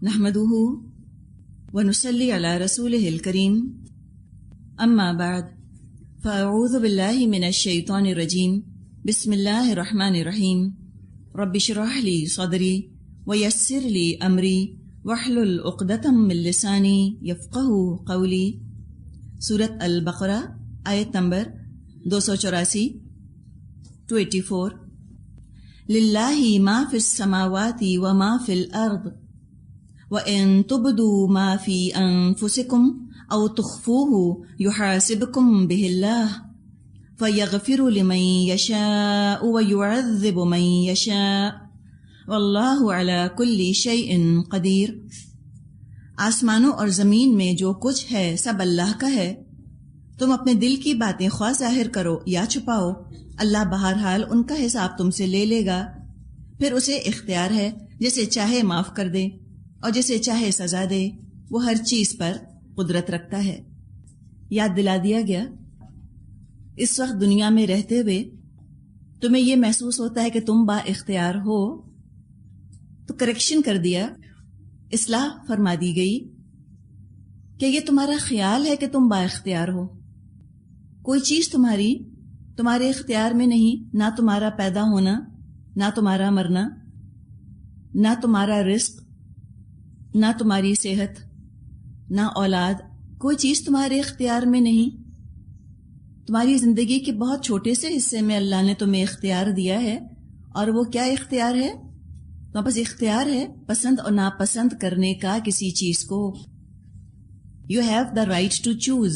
نحمده ونصلي على رسوله الكريم اما بعد فاعوذ بالله من الشيطان الرجيم بسم الله الرحمن الرحيم رب اشرح لي صدري ويسر لي امري واحلل عقدة من لساني يفقهوا قولي۔ سورۃ البقرہ آیت نمبر 284 284۔ للہ ما فی السماوات وما فی الارض وَإِن تُبْدُوا مَا فِي أَنفُسِكُمْ أَوْ تُخْفُوهُ يُحَاسِبْكُم بِهِ اللَّهُ فَيَغْفِرُ لِمَن يَشَاءُ وَيُعَذِّبُ مَن يَشَاءُ وَاللَّهُ عَلَى كُلِّ شَيْءٍ قَدِيرٌ۔ آسمانوں اور زمین میں جو کچھ ہے سب اللہ کا ہے، تم اپنے دل کی باتیں خواہ ظاہر کرو یا چھپاؤ، اللہ بہرحال ان کا حساب تم سے لے لے گا۔ پھر اسے اختیار ہے، جسے چاہے معاف کر دے اور جسے چاہے سزا دے، وہ ہر چیز پر قدرت رکھتا ہے۔ یاد دلا دیا گیا، اس وقت دنیا میں رہتے ہوئے تمہیں یہ محسوس ہوتا ہے کہ تم با اختیار ہو، تو کریکشن کر دیا، اصلاح فرما دی گئی کہ یہ تمہارا خیال ہے کہ تم با اختیار ہو۔ کوئی چیز تمہارے اختیار میں نہیں، نہ تمہارا پیدا ہونا، نہ تمہارا مرنا، نہ تمہارا رزق، نہ تمہاری صحت، نہ اولاد، کوئی چیز تمہارے اختیار میں نہیں۔ تمہاری زندگی کے بہت چھوٹے سے حصے میں اللہ نے تمہیں اختیار دیا ہے، اور وہ کیا اختیار ہے؟ تو بس اختیار ہے پسند اور ناپسند کرنے کا کسی چیز کو۔ You have the right to choose,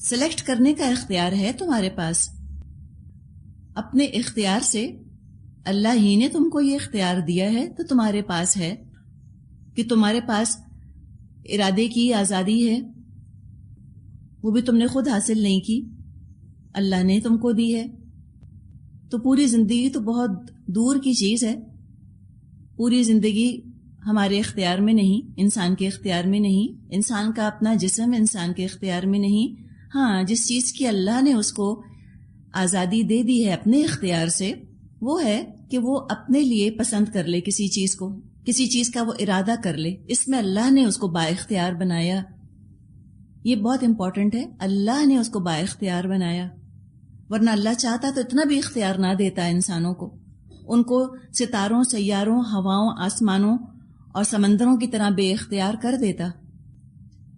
select کرنے کا اختیار ہے تمہارے پاس۔ اپنے اختیار سے اللہ ہی نے تم کو یہ اختیار دیا ہے، تو تمہارے پاس ہے کہ تمہارے پاس ارادے کی آزادی ہے، وہ بھی تم نے خود حاصل نہیں کی، اللہ نے تم کو دی ہے۔ تو پوری زندگی تو بہت دور کی چیز ہے، پوری زندگی ہمارے اختیار میں نہیں، انسان کے اختیار میں نہیں، انسان کا اپنا جسم انسان کے اختیار میں نہیں۔ ہاں، جس چیز کی اللہ نے اس کو آزادی دے دی ہے اپنے اختیار سے، وہ ہے کہ وہ اپنے لیے پسند کر لے کسی چیز کو، کسی چیز کا وہ ارادہ کر لے، اس میں اللہ نے اس کو با اختیار بنایا۔ یہ بہت امپورٹنٹ ہے، اللہ نے اس کو با اختیار بنایا، ورنہ اللہ چاہتا تو اتنا بھی اختیار نہ دیتا انسانوں کو، ان کو ستاروں، سیاروں، ہواؤں، آسمانوں اور سمندروں کی طرح بے اختیار کر دیتا۔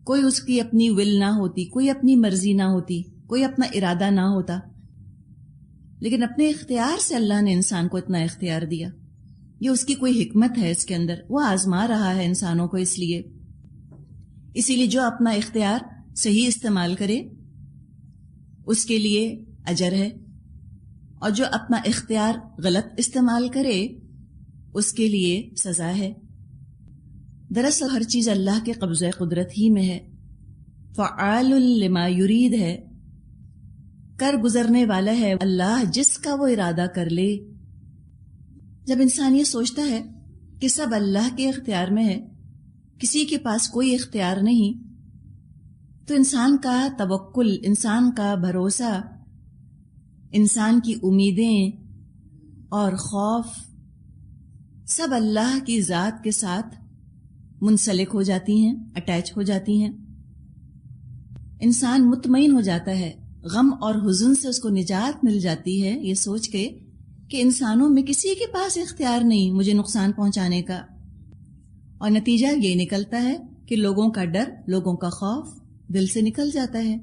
کوئی اس کی اپنی ول نہ ہوتی، کوئی اپنی مرضی نہ ہوتی، کوئی اپنا ارادہ نہ ہوتا، لیکن اپنے اختیار سے اللہ نے انسان کو اتنا اختیار دیا۔ یہ اس کی کوئی حکمت ہے اس کے اندر، وہ آزما رہا ہے انسانوں کو، اسی لیے جو اپنا اختیار صحیح استعمال کرے اس کے لیے اجر ہے، اور جو اپنا اختیار غلط استعمال کرے اس کے لیے سزا ہے۔ دراصل ہر چیز اللہ کے قبضہ قدرت ہی میں ہے، فعال لما یرید ہے، کر گزرنے والا ہے اللہ جس کا وہ ارادہ کر لے۔ جب انسان یہ سوچتا ہے کہ سب اللہ کے اختیار میں ہے، کسی کے پاس کوئی اختیار نہیں، تو انسان کا توکل، انسان کا بھروسہ، انسان کی امیدیں اور خوف سب اللہ کی ذات کے ساتھ منسلک ہو جاتی ہیں، اٹیچ ہو جاتی ہیں۔ انسان مطمئن ہو جاتا ہے، غم اور حزن سے اس کو نجات مل جاتی ہے یہ سوچ کے کہ انسانوں میں کسی کے پاس اختیار نہیں مجھے نقصان پہنچانے کا، اور نتیجہ یہ نکلتا ہے کہ لوگوں کا ڈر، لوگوں کا خوف دل سے نکل جاتا ہے،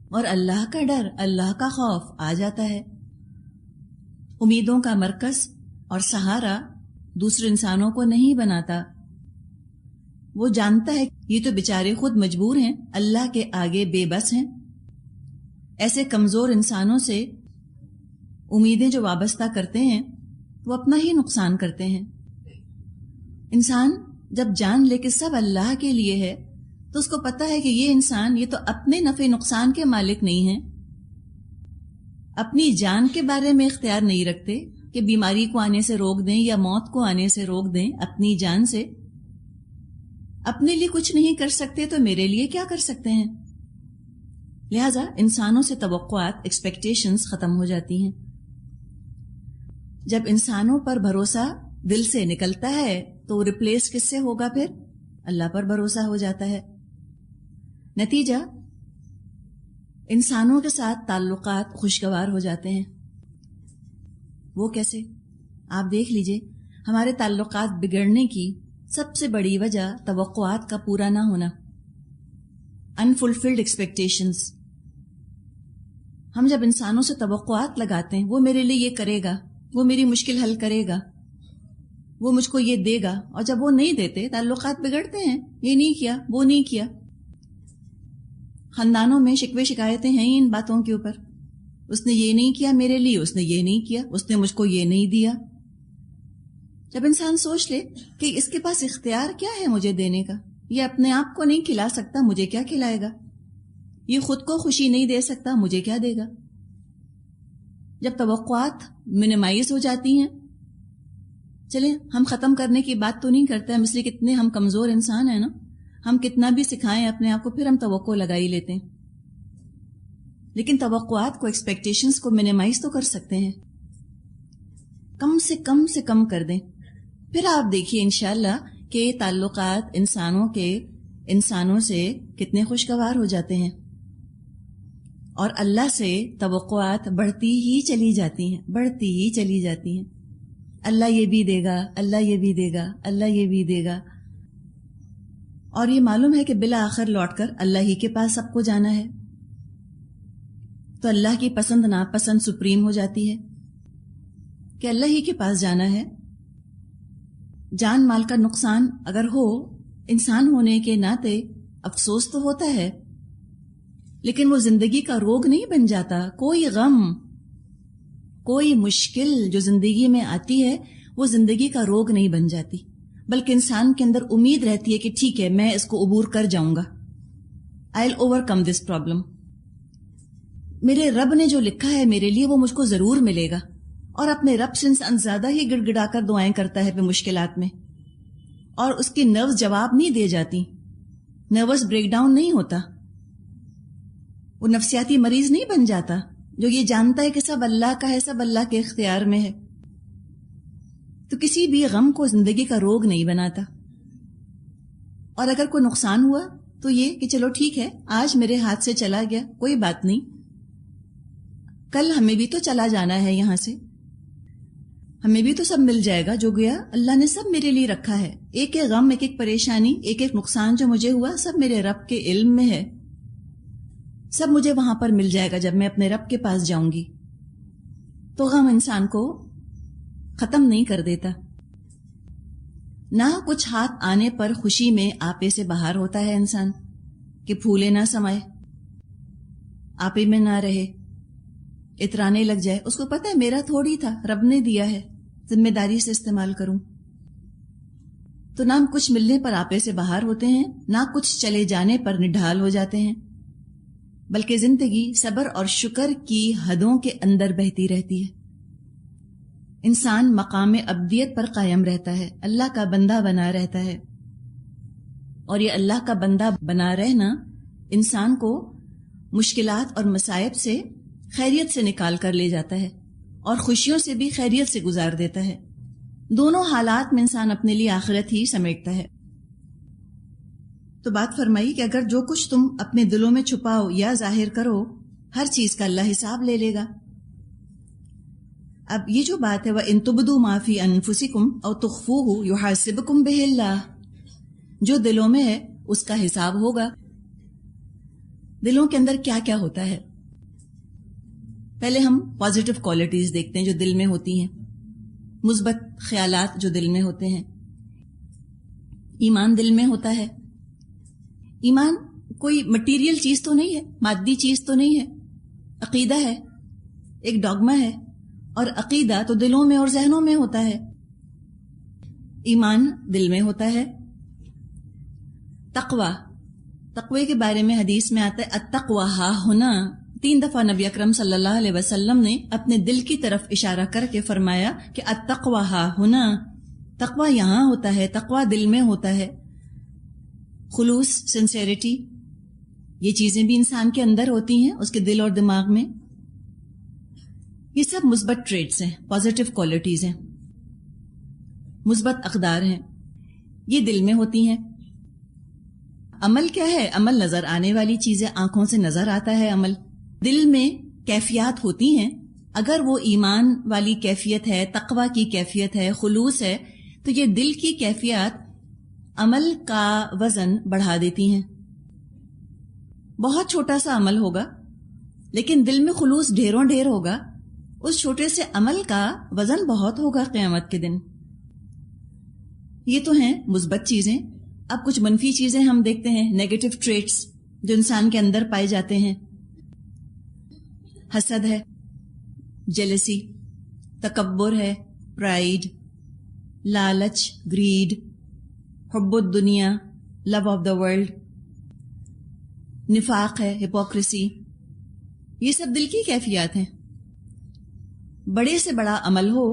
اور اللہ کا ڈر، اللہ کا خوف آ جاتا ہے۔ امیدوں کا مرکز اور سہارا دوسرے انسانوں کو نہیں بناتا، وہ جانتا ہے یہ تو بیچارے خود مجبور ہیں، اللہ کے آگے بے بس ہیں۔ ایسے کمزور انسانوں سے امیدیں جو وابستہ کرتے ہیں وہ اپنا ہی نقصان کرتے ہیں۔ انسان جب جان لے کہ سب اللہ کے لیے ہے تو اس کو پتہ ہے کہ یہ انسان یہ تو اپنے نفع نقصان کے مالک نہیں ہیں، اپنی جان کے بارے میں اختیار نہیں رکھتے کہ بیماری کو آنے سے روک دیں یا موت کو آنے سے روک دیں، اپنی جان سے اپنے لیے کچھ نہیں کر سکتے تو میرے لیے کیا کر سکتے ہیں؟ لہذا انسانوں سے توقعات، ایکسپیکٹیشنز ختم ہو جاتی ہیں۔ جب انسانوں پر بھروسہ دل سے نکلتا ہے تو ریپلیس کس سے ہوگا؟ پھر اللہ پر بھروسہ ہو جاتا ہے. نتیجہ انسانوں کے ساتھ تعلقات خوشگوار ہو جاتے ہیں. وہ کیسے؟ آپ دیکھ لیجئے، ہمارے تعلقات بگڑنے کی سب سے بڑی وجہ توقعات کا پورا نہ ہونا، انفلفلڈ ایکسپیکٹیشنز. ہم جب انسانوں سے توقعات لگاتے ہیں وہ میرے لیے یہ کرے گا، وہ میری مشکل حل کرے گا، وہ مجھ کو یہ دے گا، اور جب وہ نہیں دیتے تعلقات بگڑتے ہیں. یہ نہیں کیا، وہ نہیں کیا. خاندانوں میں شکوے شکایتیں ہیں ہی ان باتوں کے اوپر. اس نے یہ نہیں کیا میرے لیے، اس نے یہ نہیں کیا، اس نے مجھ کو یہ نہیں دیا. جب انسان سوچ لے کہ اس کے پاس اختیار کیا ہے مجھے دینے کا، یہ اپنے آپ کو نہیں کھلا سکتا، مجھے کیا کھلائے گا؟ یہ خود کو خوشی نہیں دے سکتا، مجھے کیا دے گا؟ جب توقعات منیمائز ہو جاتی ہیں، چلیں ہم ختم کرنے کی بات تو نہیں کرتے، ہم اس لیے کتنے ہم کمزور انسان ہیں نا، ہم کتنا بھی سکھائیں اپنے آپ کو پھر ہم توقع لگا ہی لیتے ہیں. لیکن توقعات کو، ایکسپیکٹیشنز کو منیمائز تو کر سکتے ہیں، کم سے کم کر دیں. پھر آپ دیکھیے انشاءاللہ کہ تعلقات انسانوں سے کتنے خوشگوار ہو جاتے ہیں، اور اللہ سے توقعات بڑھتی ہی چلی جاتی ہیں. اللہ یہ بھی دے گا، اللہ یہ بھی دے گا، اللہ یہ بھی دے گا. اور یہ معلوم ہے کہ بالآخر لوٹ کر اللہ ہی کے پاس سب کو جانا ہے. تو اللہ کی پسند ناپسند سپریم ہو جاتی ہے کہ اللہ ہی کے پاس جانا ہے. جان مال کا نقصان اگر ہو، انسان ہونے کے ناطے افسوس تو ہوتا ہے، لیکن وہ زندگی کا روگ نہیں بن جاتا. کوئی غم، کوئی مشکل جو زندگی میں آتی ہے وہ زندگی کا روگ نہیں بن جاتی، بلکہ انسان کے اندر امید رہتی ہے کہ ٹھیک ہے میں اس کو عبور کر جاؤں گا. I'll overcome this problem. میرے رب نے جو لکھا ہے میرے لیے وہ مجھ کو ضرور ملے گا. اور اپنے رب سے انسان زیادہ ہی گڑ گڑا کر دعائیں کرتا ہے پہ مشکلات میں، اور اس کی نروز جواب نہیں دے جاتی، نروس بریک ڈاؤن نہیں ہوتا، وہ نفسیاتی مریض نہیں بن جاتا جو یہ جانتا ہے کہ سب اللہ کا ہے، سب اللہ کے اختیار میں ہے. تو کسی بھی غم کو زندگی کا روگ نہیں بناتا. اور اگر کوئی نقصان ہوا تو یہ کہ چلو ٹھیک ہے آج میرے ہاتھ سے چلا گیا، کوئی بات نہیں، کل ہمیں بھی تو چلا جانا ہے یہاں سے، ہمیں بھی تو سب مل جائے گا جو گیا اللہ نے سب میرے لیے رکھا ہے. ایک ایک غم، ایک ایک پریشانی، ایک ایک نقصان جو مجھے ہوا سب میرے رب کے علم میں ہے، سب مجھے وہاں پر مل جائے گا جب میں اپنے رب کے پاس جاؤں گی. تو غم انسان کو ختم نہیں کر دیتا. نہ کچھ ہاتھ آنے پر خوشی میں آپے سے باہر ہوتا ہے انسان کہ پھولے نہ سمائے، آپے میں نہ رہے، اترانے لگ جائے. اس کو پتہ ہے میرا تھوڑی تھا، رب نے دیا ہے، ذمہ داری سے استعمال کروں. تو نہ کچھ ملنے پر آپے سے باہر ہوتے ہیں، نہ کچھ چلے جانے پر نڈھال ہو جاتے ہیں، بلکہ زندگی صبر اور شکر کی حدوں کے اندر بہتی رہتی ہے. انسان مقام ابدیت پر قائم رہتا ہے، اللہ کا بندہ بنا رہتا ہے. اور یہ اللہ کا بندہ بنا رہنا انسان کو مشکلات اور مصائب سے خیریت سے نکال کر لے جاتا ہے، اور خوشیوں سے بھی خیریت سے گزار دیتا ہے. دونوں حالات میں انسان اپنے لیے آخرت ہی سمیٹتا ہے. تو بات فرمائی کہ اگر جو کچھ تم اپنے دلوں میں چھپاؤ یا ظاہر کرو، ہر چیز کا اللہ حساب لے لے گا. اب یہ جو بات ہے وَإِن تُبْدُوا مَا فِي أَنفُسِكُمْ أَوْ تُخْفُوهُ يُحَاسِبْكُمْ بِهِ اللَّهُ، جو دلوں میں ہے اس کا حساب ہوگا. دلوں کے اندر کیا کیا ہوتا ہے؟ پہلے ہم پازیٹیو کوالٹیز دیکھتے ہیں جو دل میں ہوتی ہیں، مثبت خیالات جو دل میں ہوتے ہیں. ایمان دل میں ہوتا ہے. ایمان کوئی مٹیریل چیز تو نہیں ہے، مادی چیز تو نہیں ہے، عقیدہ ہے، ایک ڈوگما ہے. اور عقیدہ تو دلوں میں اور ذہنوں میں ہوتا ہے. ایمان دل میں ہوتا ہے. تقوی کے بارے میں حدیث میں آتا ہے التقوی ہا ہنا. 3 دفعہ نبی اکرم صلی اللہ علیہ وسلم نے اپنے دل کی طرف اشارہ کر کے فرمایا کہ التقوی ہا ہنا، تقوی یہاں ہوتا ہے، تقوی دل میں ہوتا ہے. خلوص، سنسیریٹی، یہ چیزیں بھی انسان کے اندر ہوتی ہیں، اس کے دل اور دماغ میں. یہ سب مثبت ٹریٹس ہیں، پازیٹیو کوالٹیز ہیں. مثبت اقدار ہیں، یہ دل میں ہوتی ہیں۔ عمل کیا ہے؟ عمل نظر آنے والی چیزیں، آنکھوں سے نظر آتا ہے عمل۔ دل میں کیفیات ہوتی ہیں، اگر وہ ایمان والی کیفیت ہے، تقوی کی کیفیت ہے، خلوص ہے، تو یہ دل کی کیفیات عمل کا وزن بڑھا دیتی ہیں۔ بہت چھوٹا سا عمل ہوگا لیکن دل میں خلوص ڈھیروں ڈھیر ہوگا، اس چھوٹے سے عمل کا وزن بہت ہوگا قیامت کے دن۔ یہ تو ہیں مثبت چیزیں۔ اب کچھ منفی چیزیں ہم دیکھتے ہیں، نیگیٹو ٹریٹس جو انسان کے اندر پائے جاتے ہیں۔ حسد ہے، جیلسی، تکبر ہے، پرائیڈ، لالچ، گریڈ، حب الدنیا، لو آف دا ورلڈ، نفاق ہے، ہپوکریسی، یہ سب دل کی کیفیات ہیں۔ بڑے سے بڑا عمل ہو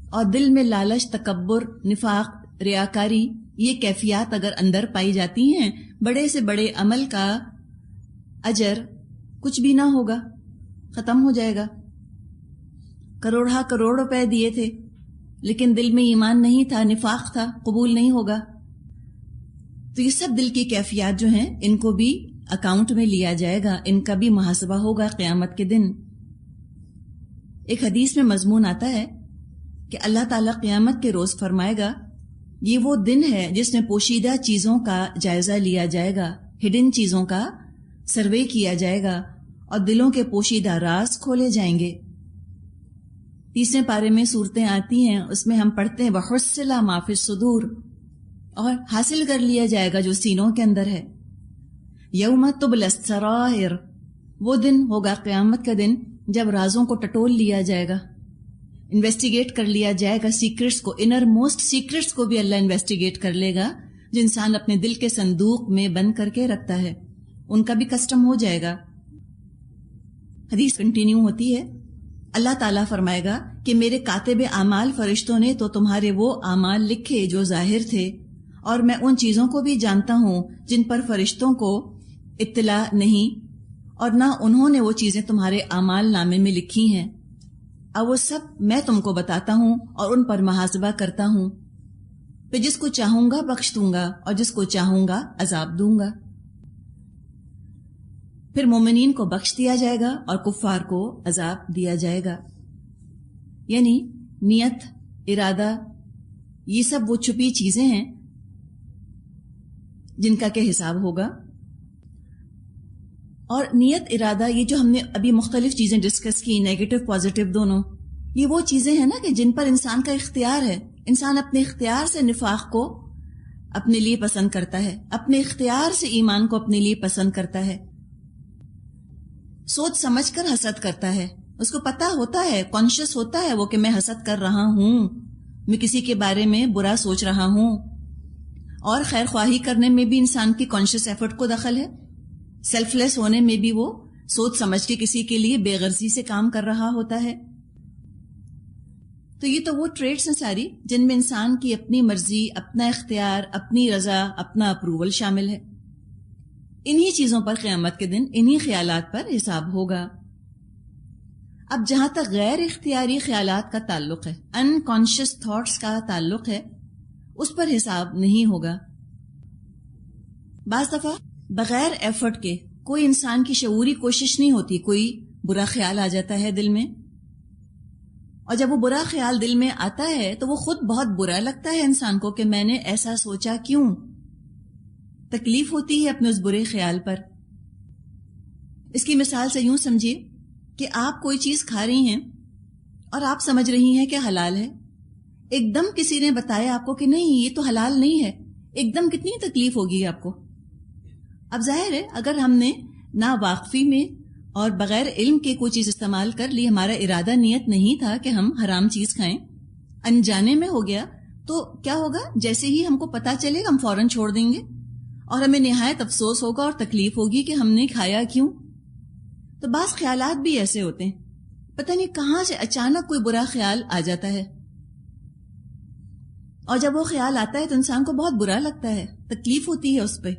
اور دل میں لالچ، تکبر، نفاق، ریاکاری، یہ کیفیات اگر اندر پائی جاتی ہیں، بڑے سے بڑے عمل کا اجر کچھ بھی نہ ہوگا، ختم ہو جائے گا۔ کروڑ روپے دیے تھے لیکن دل میں ایمان نہیں تھا، نفاق تھا، قبول نہیں ہوگا۔ تو یہ سب دل کی کیفیات جو ہیں، ان کو بھی اکاؤنٹ میں لیا جائے گا، ان کا بھی محاسبہ ہوگا قیامت کے دن۔ ایک حدیث میں مضمون آتا ہے کہ اللہ تعالیٰ قیامت کے روز فرمائے گا، یہ وہ دن ہے جس میں پوشیدہ چیزوں کا جائزہ لیا جائے گا، ہڈن چیزوں کا سروے کیا جائے گا اور دلوں کے پوشیدہ راز کھولے جائیں گے۔ 30ویں پارے میں صورتیں آتی ہیں، اس میں ہم پڑھتے ہیں وَحُصِّلَ مَا فِي الصُّدُورِ، اور حاصل کر لیا جائے گا جو سینوں کے اندر ہے۔ یوم تبلی السرائر، وہ دن ہوگا قیامت کا دن جب رازوں کو ٹٹول لیا جائے گا، انویسٹیگیٹ کر لیا جائے گا، سیکرٹس کو، انر موسٹ سیکرٹس کو بھی اللہ انویسٹیگیٹ کر لے گا، جو انسان اپنے دل کے صندوق میں بند کر کے رکھتا ہے، ان کا بھی کسٹم ہو جائے گا۔ حدیث کنٹینیو ہوتی ہے، اللہ تعالیٰ فرمائے گا کہ میرے کاتب اعمال فرشتوں نے تو تمہارے وہ اعمال لکھے جو ظاہر تھے، اور میں ان چیزوں کو بھی جانتا ہوں جن پر فرشتوں کو اطلاع نہیں، اور نہ انہوں نے وہ چیزیں تمہارے اعمال نامے میں لکھی ہیں، اب وہ سب میں تم کو بتاتا ہوں اور ان پر محاسبہ کرتا ہوں، پھر جس کو چاہوں گا بخش دوں گا اور جس کو چاہوں گا عذاب دوں گا۔ پھر مومنین کو بخش دیا جائے گا اور کفار کو عذاب دیا جائے گا۔ یعنی نیت، ارادہ، یہ سب وہ چھپی چیزیں ہیں جن کا کہ حساب ہوگا۔ اور نیت، ارادہ، یہ جو ہم نے ابھی مختلف چیزیں ڈسکس کی، نیگیٹو پازیٹیو دونوں، یہ وہ چیزیں ہیں نا کہ جن پر انسان کا اختیار ہے، انسان اپنے اختیار سے نفاق کو اپنے لیے پسند کرتا ہے، اپنے اختیار سے ایمان کو اپنے لیے پسند کرتا ہے، سوچ سمجھ کر حسد کرتا ہے، اس کو پتا ہوتا ہے، کانشیس ہوتا ہے وہ کہ میں حسد کر رہا ہوں، میں کسی کے بارے میں برا سوچ رہا ہوں۔ اور خیر خواہی کرنے میں بھی انسان کی کانشیس ایفرٹ کو دخل ہے، سیلف لیس ہونے میں بھی وہ سوچ سمجھ کے کسی کے لیے بے غرضی سے کام کر رہا ہوتا ہے۔ تو یہ تو وہ ٹریٹس ہیں ساری جن میں انسان کی اپنی مرضی، اپنا اختیار، اپنی رضا، اپنا اپروول شامل ہے۔ انہی چیزوں پر قیامت کے دن، انہی خیالات پر حساب ہوگا۔ اب جہاں تک غیر اختیاری خیالات کا تعلق ہے، انکانشیس تھاٹس کا تعلق ہے، اس پر حساب نہیں ہوگا۔ بعض دفعہ بغیر ایفرٹ کے کوئی انسان کی شعوری کوشش نہیں ہوتی، کوئی برا خیال آ جاتا ہے دل میں، اور جب وہ برا خیال دل میں آتا ہے تو وہ خود بہت برا لگتا ہے انسان کو کہ میں نے ایسا سوچا کیوں، تکلیف ہوتی ہے اپنے اس برے خیال پر۔ اس کی مثال سے یوں سمجھیے کہ آپ کوئی چیز کھا رہی ہیں اور آپ سمجھ رہی ہیں کہ حلال ہے، ایک دم کسی نے بتایا آپ کو کہ نہیں یہ تو حلال نہیں ہے، ایک دم کتنی تکلیف ہوگی آپ کو۔ اب ظاہر ہے اگر ہم نے نا واقفی میں اور بغیر علم کے کوئی چیز استعمال کر لی، ہمارا ارادہ نیت نہیں تھا کہ ہم حرام چیز کھائیں، انجانے میں ہو گیا، تو کیا ہوگا؟ جیسے ہی ہم کو پتا چلے گا ہم فوراً چھوڑ دیں گے اور ہمیں نہایت افسوس ہوگا اور تکلیف ہوگی کہ ہم نے کھایا کیوں۔ تو بعض خیالات بھی ایسے ہوتے ہیں، پتہ نہیں کہاں سے اچانک کوئی برا خیال آ جاتا ہے، اور جب وہ خیال آتا ہے تو انسان کو بہت برا لگتا ہے، تکلیف ہوتی ہے اس پہ۔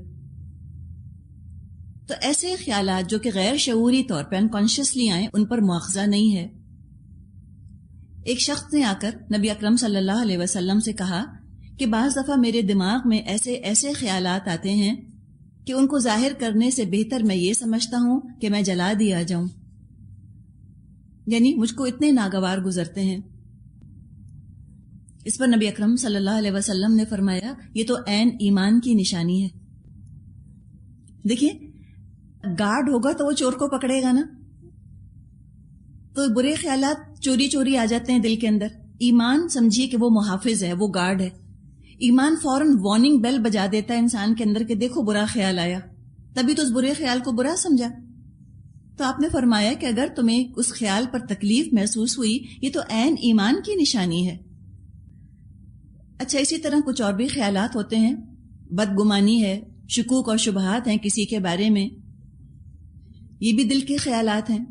تو ایسے خیالات جو کہ غیر شعوری طور پہ انکانشیسلی آئیں، ان پر مواخذہ نہیں ہے۔ ایک شخص نے آ کر نبی اکرم صلی اللہ علیہ وسلم سے کہا کہ بعض دفعہ میرے دماغ میں ایسے خیالات آتے ہیں کہ ان کو ظاہر کرنے سے بہتر میں یہ سمجھتا ہوں کہ میں جلا دیا جاؤں، یعنی مجھ کو اتنے ناگوار گزرتے ہیں۔ اس پر نبی اکرم صلی اللہ علیہ وسلم نے فرمایا یہ تو عین ایمان کی نشانی ہے۔ دیکھیے گارڈ ہوگا تو وہ چور کو پکڑے گا نا، تو برے خیالات چوری چوری آ جاتے ہیں دل کے اندر۔ ایمان سمجھیے کہ وہ محافظ ہے، وہ گارڈ ہے۔ ایمان فوراً وارننگ بیل بجا دیتا ہے انسان کے اندر کہ دیکھو برا خیال آیا، تبھی تو اس برے خیال کو برا سمجھا۔ تو آپ نے فرمایا کہ اگر تمہیں اس خیال پر تکلیف محسوس ہوئی یہ تو عین ایمان کی نشانی ہے۔ اچھا اسی طرح کچھ اور بھی خیالات ہوتے ہیں، بدگمانی ہے، شکوک اور شبہات ہیں کسی کے بارے میں، یہ بھی دل کے خیالات ہیں۔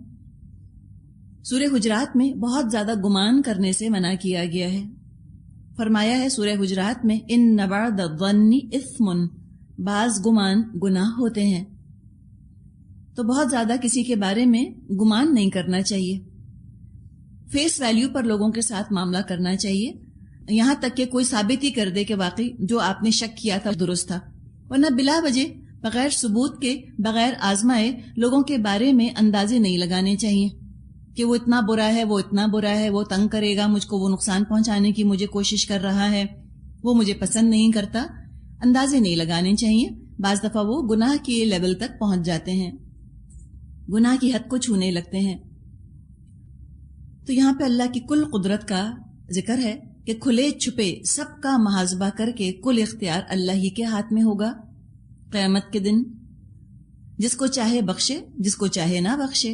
سورہ حجرات میں بہت زیادہ گمان کرنے سے منع کیا گیا ہے۔ فرمایا ہے سورہ حجرات میں ان بعض الظن اثم، بعض گمان گناہ ہوتے ہیں۔ تو بہت زیادہ کسی کے بارے میں گمان نہیں کرنا چاہیے، فیس ویلیو پر لوگوں کے ساتھ معاملہ کرنا چاہیے، یہاں تک کہ کوئی ثابت ہی کر دے کہ واقعی جو آپ نے شک کیا تھا درست تھا، ورنہ بلا وجہ بغیر ثبوت کے بغیر آزمائے لوگوں کے بارے میں اندازے نہیں لگانے چاہیے کہ وہ اتنا برا ہے، وہ اتنا برا ہے، وہ تنگ کرے گا مجھ کو، وہ نقصان پہنچانے کی مجھے کوشش کر رہا ہے، وہ مجھے پسند نہیں کرتا۔ اندازے نہیں لگانے چاہیے، بعض دفعہ وہ گناہ کے لیول تک پہنچ جاتے ہیں، گناہ کی حد کو چھونے لگتے ہیں۔ تو یہاں پہ اللہ کی کل قدرت کا ذکر ہے کہ کھلے چھپے سب کا محاسبہ کر کے کل اختیار اللہ ہی کے ہاتھ میں ہوگا قیامت کے دن، جس کو چاہے بخشے، جس کو چاہے نہ بخشے،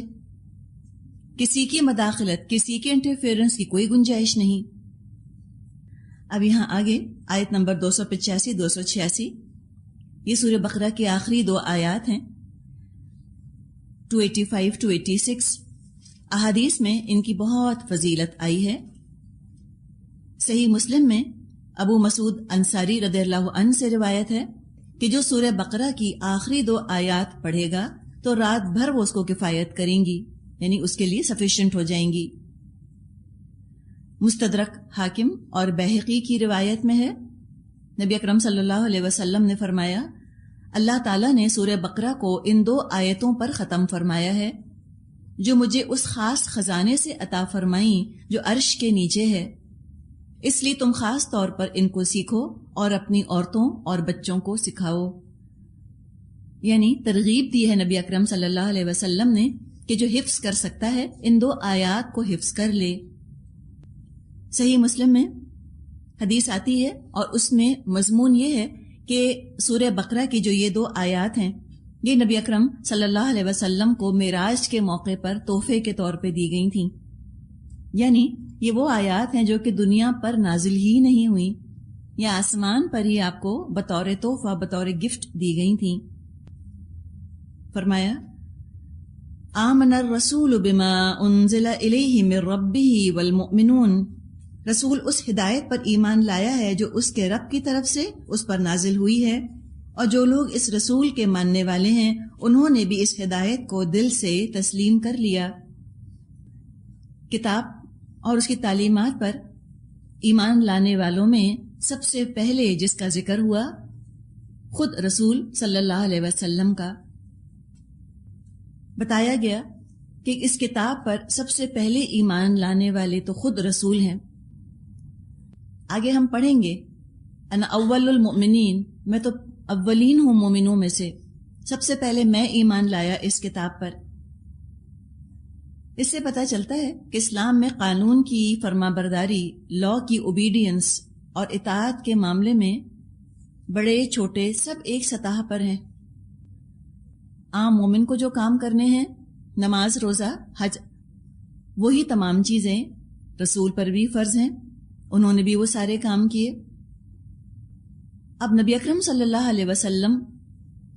کسی کی مداخلت، کسی کے انٹرفیئرنس کی کوئی گنجائش نہیں۔ اب یہاں آگے آیت نمبر 285 286، یہ سورہ بقرہ کی آخری دو آیات ہیں، 285 286۔ احادیث میں ان کی بہت فضیلت آئی ہے۔ صحیح مسلم میں ابو مسعود انصاری رضی اللہ عنہ سے روایت ہے کہ جو سورہ بقرہ کی آخری دو آیات پڑھے گا تو رات بھر وہ اس کو کفایت کریں گی، یعنی اس کے لیے سفیشینٹ ہو جائیں گی۔ مستدرک حاکم اور بیہقی کی روایت میں ہے، نبی اکرم صلی اللہ علیہ وسلم نے فرمایا اللہ تعالیٰ نے سورہ بقرہ کو ان دو آیتوں پر ختم فرمایا ہے جو مجھے اس خاص خزانے سے عطا فرمائیں جو عرش کے نیچے ہے، اس لیے تم خاص طور پر ان کو سیکھو اور اپنی عورتوں اور بچوں کو سکھاؤ۔ یعنی ترغیب دی ہے نبی اکرم صلی اللہ علیہ وسلم نے کہ جو حفظ کر سکتا ہے ان دو آیات کو حفظ کر لے۔ صحیح مسلم میں حدیث آتی ہے اور اس میں مضمون یہ ہے کہ سورہ بقرہ کی جو یہ دو آیات ہیں یہ نبی اکرم صلی اللہ علیہ وسلم کو معراج کے موقع پر تحفے کے طور پہ دی گئی تھیں، یعنی یہ وہ آیات ہیں جو کہ دنیا پر نازل ہی نہیں ہوئی، یا آسمان پر ہی آپ کو بطور تحفہ، بطور گفٹ دی گئی تھیں۔ فرمایا آمن الرسول بما انزل الیہ من ربہ والمؤمنون، رسول اس ہدایت پر ایمان لایا ہے جو اس کے رب کی طرف سے اس پر نازل ہوئی ہے، اور جو لوگ اس رسول کے ماننے والے ہیں انہوں نے بھی اس ہدایت کو دل سے تسلیم کر لیا۔ کتاب اور اس کی تعلیمات پر ایمان لانے والوں میں سب سے پہلے جس کا ذکر ہوا خود رسول صلی اللہ علیہ وسلم کا۔ بتایا گیا کہ اس کتاب پر سب سے پہلے ایمان لانے والے تو خود رسول ہیں۔ آگے ہم پڑھیں گے انا اول المؤمنین، میں تو اولین ہوں مومنوں میں سے، سب سے پہلے میں ایمان لایا اس کتاب پر۔ اس سے پتہ چلتا ہے کہ اسلام میں قانون کی فرما برداری، لا کی اوبیڈینس اور اطاعت کے معاملے میں بڑے چھوٹے سب ایک سطح پر ہیں۔ عام مومن کو جو کام کرنے ہیں، نماز، روزہ، حج، وہی تمام چیزیں رسول پر بھی فرض ہیں، انہوں نے بھی وہ سارے کام کیے۔ اب نبی اکرم صلی اللہ علیہ وسلم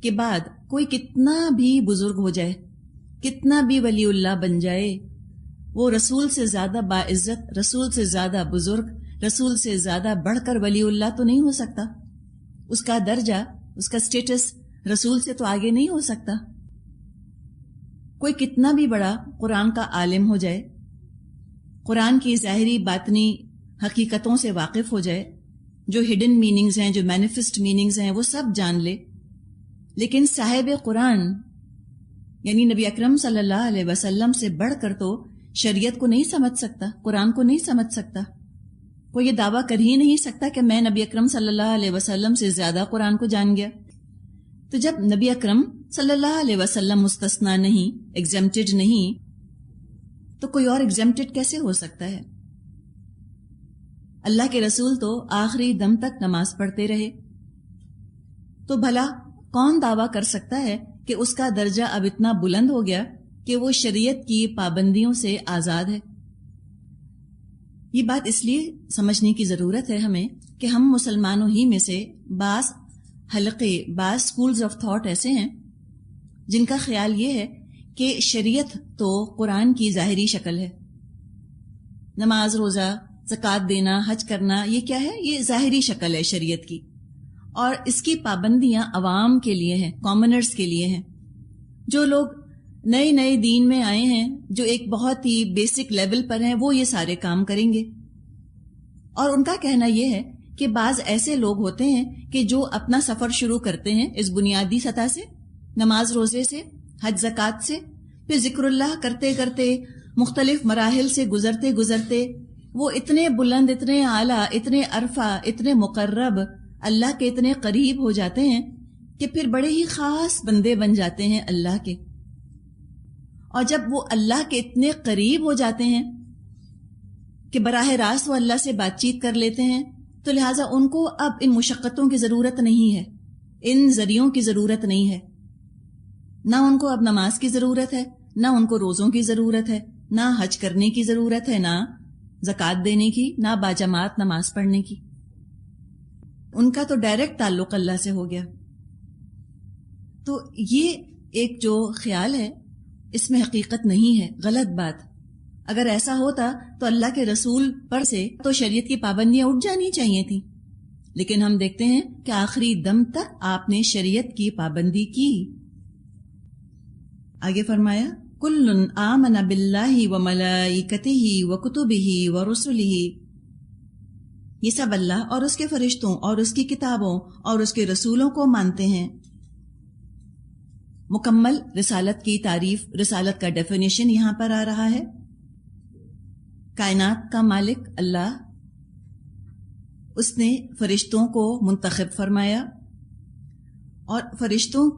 کے بعد کوئی کتنا بھی بزرگ ہو جائے، کتنا بھی ولی اللہ بن جائے، وہ رسول سے زیادہ باعزت، رسول سے زیادہ بزرگ، رسول سے زیادہ بڑھ کر ولی اللہ تو نہیں ہو سکتا۔ اس کا درجہ، اس کا سٹیٹس رسول سے تو آگے نہیں ہو سکتا۔ کوئی کتنا بھی بڑا قرآن کا عالم ہو جائے، قرآن کی ظاہری باطنی حقیقتوں سے واقف ہو جائے، جو ہڈن میننگز ہیں، جو مینیفسٹ میننگز ہیں، وہ سب جان لے، لیکن صاحب قرآن یعنی نبی اکرم صلی اللہ علیہ وسلم سے بڑھ کر تو شریعت کو نہیں سمجھ سکتا، قرآن کو نہیں سمجھ سکتا، وہ یہ دعویٰ کر ہی نہیں سکتا کہ میں نبی اکرم صلی اللہ علیہ وسلم سے زیادہ قرآن کو جان گیا۔ تو جب نبی اکرم صلی اللہ علیہ وسلم مستثنا نہیں، ایگزمپٹڈ نہیں، تو کوئی اور ایگزمپٹڈ کیسے ہو سکتا ہے؟ اللہ کے رسول تو آخری دم تک نماز پڑھتے رہے، تو بھلا کون دعویٰ کر سکتا ہے کہ اس کا درجہ اب اتنا بلند ہو گیا کہ وہ شریعت کی پابندیوں سے آزاد ہے؟ یہ بات اس لیے سمجھنے کی ضرورت ہے ہمیں کہ ہم مسلمانوں ہی میں سے بعض حلقے، بعض سکولز آف تھاٹ ایسے ہیں جن کا خیال یہ ہے کہ شریعت تو قرآن کی ظاہری شکل ہے، نماز، روزہ، زکوٰۃ دینا، حج کرنا، یہ کیا ہے؟ یہ ظاہری شکل ہے شریعت کی، اور اس کی پابندیاں عوام کے لیے ہیں، کامنرز کے لیے ہیں، جو لوگ نئے نئے دین میں آئے ہیں، جو ایک بہت ہی بیسک لیول پر ہیں، وہ یہ سارے کام کریں گے۔ اور ان کا کہنا یہ ہے کہ بعض ایسے لوگ ہوتے ہیں کہ جو اپنا سفر شروع کرتے ہیں اس بنیادی سطح سے، نماز روزے سے، حج زکوٰۃ سے، پھر ذکر اللہ کرتے کرتے مختلف مراحل سے گزرتے گزرتے وہ اتنے بلند، اتنے اعلیٰ، اتنے عرفہ، اتنے مقرب، اللہ کے اتنے قریب ہو جاتے ہیں کہ پھر بڑے ہی خاص بندے بن جاتے ہیں اللہ کے۔ اور جب وہ اللہ کے اتنے قریب ہو جاتے ہیں کہ براہ راست وہ اللہ سے بات چیت کر لیتے ہیں، تو لہٰذا ان کو اب ان مشقتوں کی ضرورت نہیں ہے، ان ذریعوں کی ضرورت نہیں ہے، نہ ان کو اب نماز کی ضرورت ہے، نہ ان کو روزوں کی ضرورت ہے، نہ حج کرنے کی ضرورت ہے، نہ زکوٰۃ دینے کی، نہ باجماعت نماز پڑھنے کی۔ ان کا تو ڈائریکٹ تعلق اللہ سے ہو گیا۔ تو یہ ایک جو خیال ہے اس میں حقیقت نہیں ہے، غلط بات۔ اگر ایسا ہوتا تو اللہ کے رسول پر سے تو شریعت کی پابندیاں اٹھ جانی چاہیے تھیں، لیکن ہم دیکھتے ہیں کہ آخری دم تک آپ نے شریعت کی پابندی کی۔ آگے فرمایا کل آمن باللہ وملائکتہ وکتبہ ورسلہ، یہ سب اللہ اور اس کے فرشتوں اور اس کی کتابوں اور اس کے رسولوں کو مانتے ہیں۔ مکمل رسالت کی تعریف، رسالت کا ڈیفینیشن یہاں پر آ رہا ہے۔ کائنات کا مالک اللہ، اس نے فرشتوں کو منتخب فرمایا، اور فرشتوں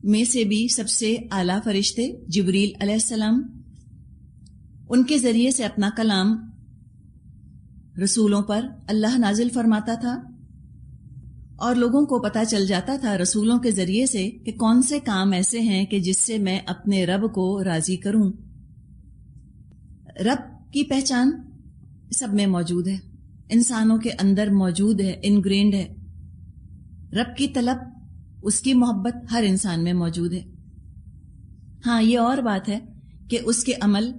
میں سے بھی سب سے اعلیٰ فرشتے جبریل علیہ السلام، ان کے ذریعے سے اپنا کلام رسولوں پر اللہ نازل فرماتا تھا، اور لوگوں کو پتہ چل جاتا تھا رسولوں کے ذریعے سے کہ کون سے کام ایسے ہیں کہ جس سے میں اپنے رب کو راضی کروں۔ رب کی پہچان سب میں موجود ہے، انسانوں کے اندر موجود ہے، انگرینڈ ہے۔ رب کی طلب، اس کی محبت ہر انسان میں موجود ہے۔ ہاں، یہ اور بات ہے کہ اس کے عمل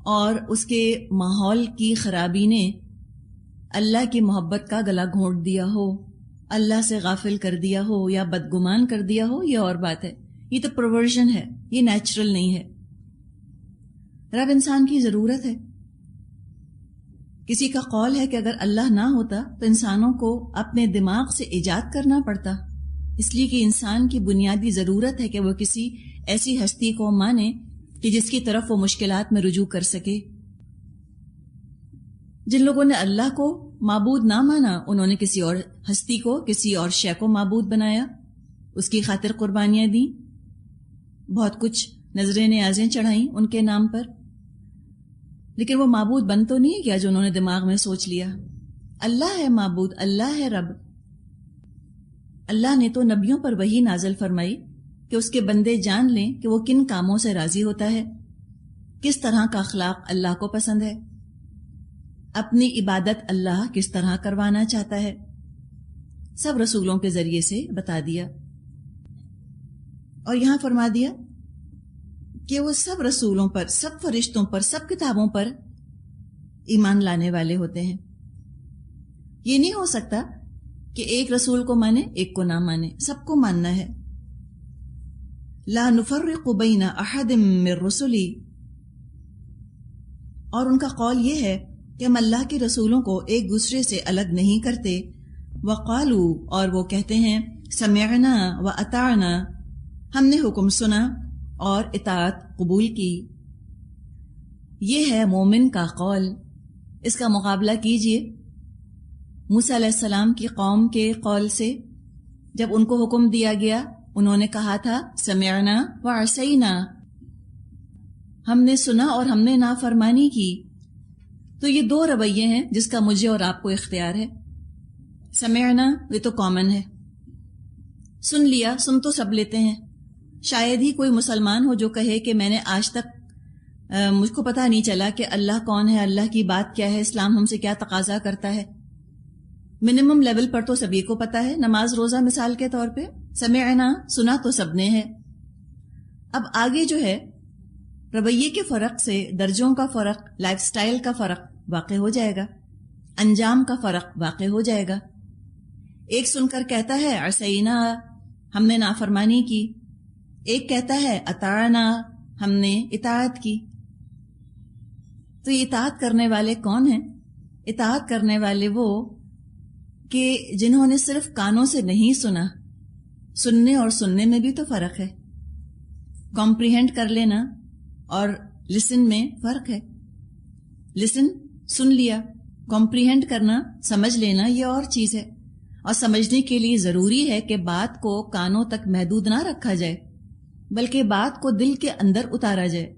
اور اس کے ماحول کی خرابی نے اللہ کی محبت کا گلا گھونٹ دیا ہو، اللہ سے غافل کر دیا ہو یا بدگمان کر دیا ہو، یہ اور بات ہے۔ یہ تو پرورژن ہے، یہ نیچرل نہیں ہے۔ رب انسان کی ضرورت ہے۔ کسی کا قول ہے کہ اگر اللہ نہ ہوتا تو انسانوں کو اپنے دماغ سے ایجاد کرنا پڑتا، اس لیے کہ انسان کی بنیادی ضرورت ہے کہ وہ کسی ایسی ہستی کو مانے کہ جس کی طرف وہ مشکلات میں رجوع کر سکے۔ جن لوگوں نے اللہ کو معبود نہ مانا، انہوں نے کسی اور ہستی کو، کسی اور شے کو معبود بنایا، اس کی خاطر قربانیاں دیں، بہت کچھ نذریں نیازیں چڑھائیں ان کے نام پر، لیکن وہ معبود بن تو نہیں گیا جو انہوں نے دماغ میں سوچ لیا۔ اللہ ہے معبود، اللہ ہے رب۔ اللہ نے تو نبیوں پر وحی نازل فرمائی کہ اس کے بندے جان لیں کہ وہ کن کاموں سے راضی ہوتا ہے، کس طرح کا اخلاق اللہ کو پسند ہے، اپنی عبادت اللہ کس طرح کروانا چاہتا ہے، سب رسولوں کے ذریعے سے بتا دیا۔ اور یہاں فرما دیا کہ وہ سب رسولوں پر، سب فرشتوں پر، سب کتابوں پر ایمان لانے والے ہوتے ہیں۔ یہ نہیں ہو سکتا کہ ایک رسول کو مانے ایک کو نہ مانے، سب کو ماننا ہے۔ لا نفرق بین احد من رسلی، اور ان کا قول یہ ہے کہ ہم اللہ کے رسولوں کو ایک دوسرے سے الگ نہیں کرتے. وقالو اور وہ کہتے ہیں سمعنا و اطعنا ہم نے حکم سنا اور اطاعت قبول کی. یہ ہے مومن کا قول. اس کا مقابلہ کیجئے موسیٰ علیہ السلام کی قوم کے قول سے. جب ان کو حکم دیا گیا انہوں نے کہا تھا سمعنا و عصینا، ہم نے سنا اور ہم نے نافرمانی کی. تو یہ دو رویے ہیں جس کا مجھے اور آپ کو اختیار ہے. سمعنا یہ تو کامن ہے، سن لیا، سن تو سب لیتے ہیں. شاید ہی کوئی مسلمان ہو جو کہے کہ میں نے آج تک مجھ کو پتہ نہیں چلا کہ اللہ کون ہے، اللہ کی بات کیا ہے، اسلام ہم سے کیا تقاضا کرتا ہے. منیمم لیول پر تو سبھی کو پتہ ہے. نماز روزہ مثال کے طور پہ سمعنا، سنا تو سب نے ہے. اب آگے جو ہے رویے کے فرق سے درجوں کا فرق، لائف سٹائل کا فرق واقع ہو جائے گا، انجام کا فرق واقع ہو جائے گا. ایک سن کر کہتا ہے عصینا، ہم نے نافرمانی کی. ایک کہتا ہے اطاعنا، ہم نے اطاعت کی. تو یہ اطاعت کرنے والے کون ہیں؟ اطاعت کرنے والے وہ کہ جنہوں نے صرف کانوں سے نہیں سنا. سننے اور سننے میں بھی تو فرق ہے. کمپریہینڈ کر لینا اور لسن میں فرق ہے. لسن سن لیا، کمپریہینڈ کرنا سمجھ لینا یہ اور چیز ہے. اور سمجھنے کے لیے ضروری ہے کہ بات کو کانوں تک محدود نہ رکھا جائے بلکہ بات کو دل کے اندر اتارا جائے.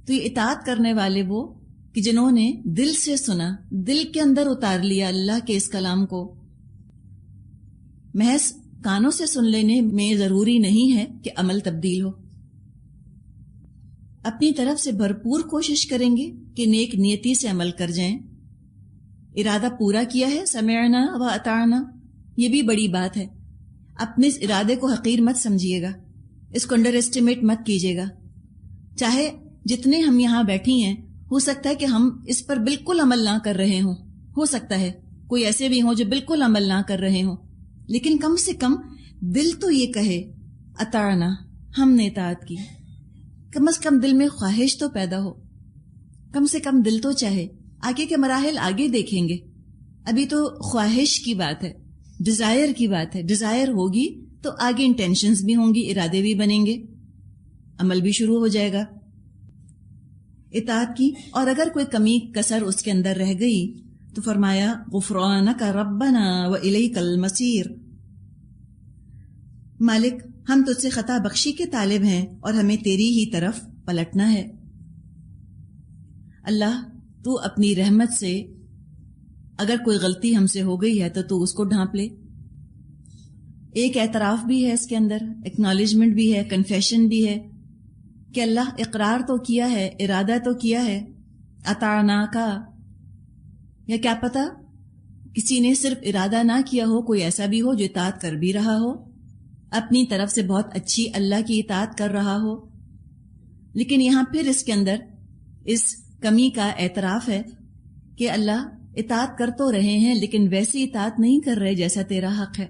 تو یہ اطاعت کرنے والے وہ کہ جنہوں نے دل سے سنا، دل کے اندر اتار لیا اللہ کے اس کلام کو. محض کانوں سے سن لینے میں ضروری نہیں ہے کہ عمل تبدیل ہو. اپنی طرف سے بھرپور کوشش کریں گے کہ نیک نیتی سے عمل کر جائیں. ارادہ پورا کیا ہے سمعنا و اطعنا، یہ بھی بڑی بات ہے. اپنے اس ارادے کو حقیر مت سمجھیے گا، اس کو انڈر ایسٹیمیٹ مت کیجیے گا. چاہے جتنے ہم یہاں بیٹھی ہیں ہو سکتا ہے کہ ہم اس پر بالکل عمل نہ کر رہے ہوں، ہو سکتا ہے کوئی ایسے بھی ہوں جو بالکل عمل نہ کر رہے ہوں، لیکن کم سے کم دل تو یہ کہے اطعنا، ہم نے اطاعت کی. کم از کم دل میں خواہش تو پیدا ہو، کم سے کم دل تو چاہے. آگے کے مراحل آگے دیکھیں گے، ابھی تو خواہش کی بات ہے، ڈیزائر کی بات ہے. ڈیزائر ہوگی تو آگے انٹینشنز بھی ہوں گی، ارادے بھی بنیں گے، عمل بھی شروع ہو جائے گا. اطاعت کی، اور اگر کوئی کمی کسر اس کے اندر رہ گئی تو فرمایا غفرانک ربنا والیک المصیر، مالک ہم تجھ سے خطا بخشی کے طالب ہیں اور ہمیں تیری ہی طرف پلٹنا ہے. اللہ تو اپنی رحمت سے اگر کوئی غلطی ہم سے ہو گئی ہے تو اس کو ڈھانپ لے. ایک اعتراف بھی ہے اس کے اندر، ایکنالجمنٹ بھی ہے، کنفیشن بھی ہے کہ اللہ اقرار تو کیا ہے، ارادہ تو کیا ہے اطعنا کا، یا کیا پتہ کسی نے صرف ارادہ نہ کیا ہو، کوئی ایسا بھی ہو جو اطاعت کر بھی رہا ہو، اپنی طرف سے بہت اچھی اللہ کی اطاعت کر رہا ہو. لیکن یہاں پھر اس کے اندر اس کمی کا اعتراف ہے کہ اللہ اطاعت کر تو رہے ہیں لیکن ویسی اطاعت نہیں کر رہے جیسا تیرا حق ہے.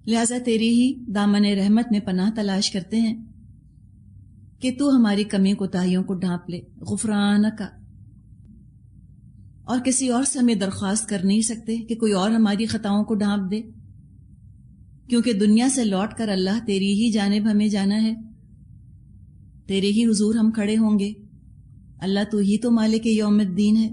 لہذا تیری ہی دامن رحمت میں پناہ تلاش کرتے ہیں کہ تو ہماری کمی کوتاہیوں کو ڈھانپ لے. غفرانک، اور کسی اور سے ہمیں درخواست کر نہیں سکتے کہ کوئی اور ہماری خطاؤں کو ڈھانپ دے، کیونکہ دنیا سے لوٹ کر اللہ تیری ہی جانب ہمیں جانا ہے، تیرے ہی حضور ہم کھڑے ہوں گے. اللہ تو ہی تو مالک یوم الدین ہے.